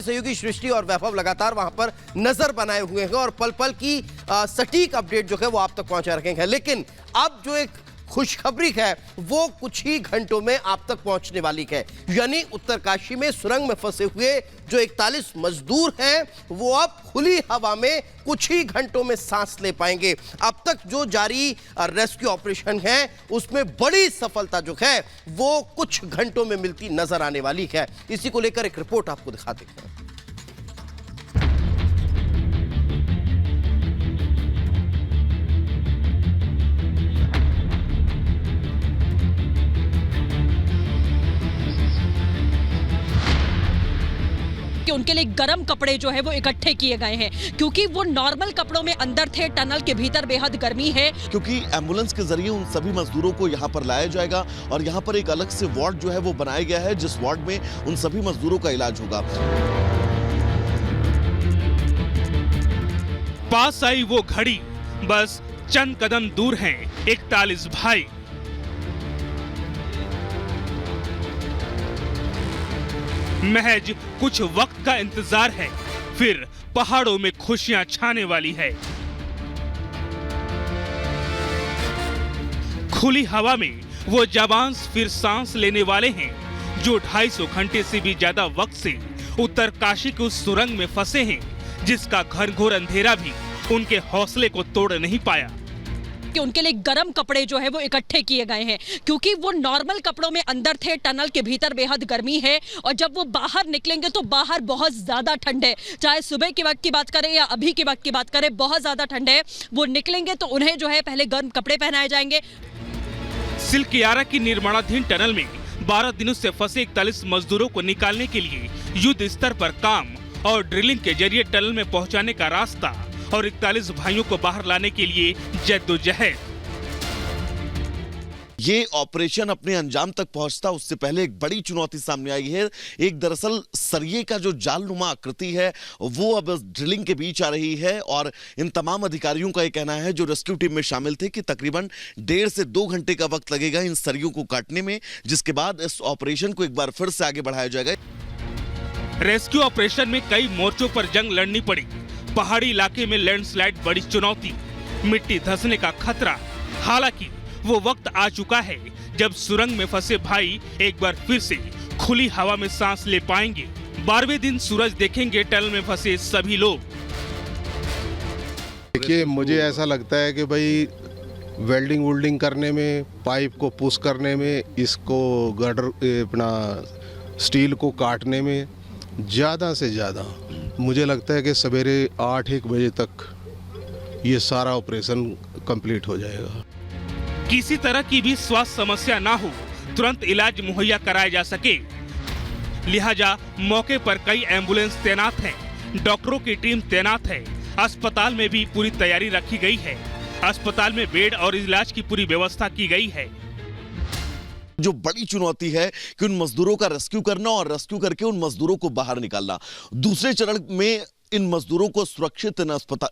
सहयोगी सृष्टि और वैभव लगातार वहां पर नजर बनाए हुए हैं और पल पल की सटीक अपडेट जो है वो आप तक पहुंचा रखेंगे। लेकिन अब जो एक खुशखबरी है वो कुछ ही घंटों में आप तक पहुंचने वाली है, यानी उत्तरकाशी में सुरंग में फंसे हुए जो 41 मजदूर हैं वो अब खुली हवा में कुछ ही घंटों में सांस ले पाएंगे। अब तक जो जारी रेस्क्यू ऑपरेशन है उसमें बड़ी सफलता जो है वो कुछ घंटों में मिलती नजर आने वाली है। इसी को लेकर एक रिपोर्ट आपको दिखाते हैं। कि उनके लिए गर्म कपड़े जो है वो इकट्ठे किए गए हैं, क्योंकि वो नॉर्मल कपड़ों में अंदर थे। टनल के भीतर बेहद गर्मी है, क्योंकि एम्बुलेंस के जरिए उन सभी मजदूरों को यहाँ पर लाया जाएगा और यहाँ पर एक अलग से वार्ड जो है वो बनाया गया है, जिस वार्ड में उन सभी मजदूरों का इलाज होगा। पास आई वो घड़ी, बस चंद कदम दूर हैं 41 भाई। महज कुछ वक्त का इंतजार है, फिर पहाड़ों में खुशियां छाने वाली है। खुली हवा में वो जवान फिर सांस लेने वाले हैं जो 250 घंटे से भी ज्यादा वक्त से उत्तरकाशी के उस सुरंग में फंसे हैं, जिसका घनघोर अंधेरा भी उनके हौसले को तोड़ नहीं पाया। कि उनके लिए गर्म कपड़े जो है वो इकट्ठे किए गए हैं, क्योंकि वो नॉर्मल कपड़ों में अंदर थे। टनल के भीतर बेहद गर्मी है और जब वो बाहर निकलेंगे तो बाहर बहुत ज्यादा ठंड है। चाहे सुबह के वक्त की बात करें या अभी के वक्त की बात करें, बहुत ज्यादा ठंड है। वो निकलेंगे तो उन्हें जो है पहले गर्म कपड़े पहनाए जाएंगे। सिलकियारा की निर्माणाधीन टनल में 12 दिनों से फंसे 41 मजदूरों को निकालने के लिए युद्ध स्तर पर काम और ड्रिलिंग के जरिए टनल में पहुंचाने का रास्ता और 41 भाइयों को बाहर लाने के लिए जद्दोजहद। ये ऑपरेशन अपने अंजाम तक पहुंचता उससे पहले एक बड़ी चुनौती सामने आई है। एक दरअसल सरिये का जो जालनुमा आकृति है वो अब ड्रिलिंग के बीच आ रही है और इन तमाम अधिकारियों का ये कहना है जो रेस्क्यू टीम में शामिल थे कि तकरीबन 1.5 से 2 घंटे का वक्त लगेगा इन सरियों को काटने में, जिसके बाद इस ऑपरेशन को एक बार फिर से आगे बढ़ाया जाएगा। रेस्क्यू ऑपरेशन में कई मोर्चों पर जंग लड़नी पड़ी। पहाड़ी इलाके में लैंडस्लाइड बड़ी चुनौती, मिट्टी धंसने का खतरा। हालांकि वो वक्त आ चुका है जब सुरंग में फंसे भाई एक बार फिर से खुली हवा में सांस ले पाएंगे। 12वें दिन सूरज देखेंगे टनल में फंसे सभी लोग। देखिए, मुझे ऐसा लगता है कि भाई वेल्डिंग वुल्डिंग करने में, पाइप को पुश करने में, इसको गर्डर अपना स्टील को काटने में ज़्यादा से ज़्यादा मुझे लगता है कि सवेरे 8-1 बजे तक ये सारा ऑपरेशन कंप्लीट हो जाएगा। किसी तरह की भी स्वास्थ्य समस्या ना हो, तुरंत इलाज मुहैया कराया जा सके, लिहाजा मौके पर कई एम्बुलेंस तैनात हैं, डॉक्टरों की टीम तैनात है। अस्पताल में भी पूरी तैयारी रखी गई है। अस्पताल में बेड और इलाज की पूरी व्यवस्था की गई है। जो बड़ी चुनौती है कि उन मजदूरों का रेस्क्यू करना और रेस्क्यू करके उन मजदूरों को बाहर निकालना। दूसरे चरण में इन मजदूरों को सुरक्षित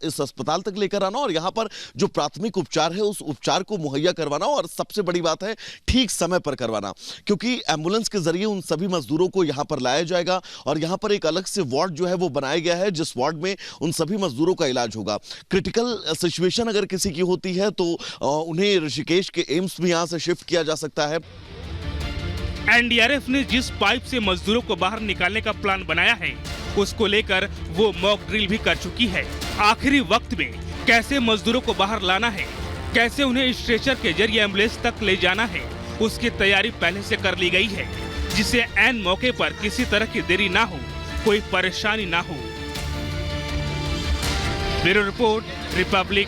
इस अस्पताल तक लेकर आना और यहाँ पर जो प्राथमिक उपचार है उस उपचार को मुहैया करवाना और सबसे बड़ी बात है ठीक समय पर करवाना, क्योंकि एम्बुलेंस के जरिए उन सभी मजदूरों को यहाँ पर लाया जाएगा और यहाँ पर एक अलग से वार्ड जो है वो बनाया गया है, जिस वार्ड में उन सभी मजदूरों का इलाज होगा। क्रिटिकल सिचुएशन अगर किसी की होती है तो उन्हें ऋषिकेश के एम्स में यहाँ से शिफ्ट किया जा सकता है। एनडीआरएफ ने जिस पाइप से मजदूरों को बाहर निकालने का प्लान बनाया है उसको लेकर वो मॉक ड्रिल भी कर चुकी है। आखिरी वक्त में कैसे मजदूरों को बाहर लाना है, कैसे उन्हें स्ट्रेचर के जरिए एम्बुलेंस तक ले जाना है, उसकी तैयारी पहले से कर ली गई है, जिससे ऐन मौके पर किसी तरह की देरी ना हो, कोई परेशानी ना हो। Bureau report, Republic.